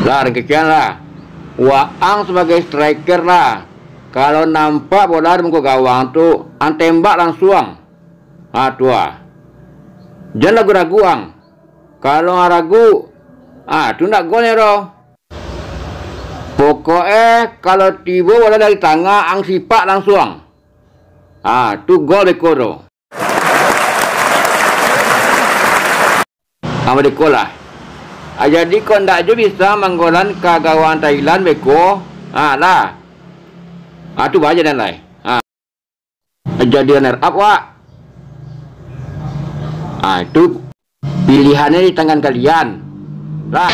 Lah rekikian lah. Waang sebagai striker lah. Kalau nampak bola di muka gawang tu, ang tembak langsung. Tua. Jangan ragu-ragu ang. Kalau ragu, tu nak gol ya roh. Pokoknya kalau tiba bola dari tengah, ang sipak langsung. Tu gol dekoro. Dekor lah. Jadi kau ndak je bisa menggolan ke gawang Thailand beko. Lah. Tu baca dan lain. Jadi runner up wak. Itu pilihannya di tangan kalian. Lah.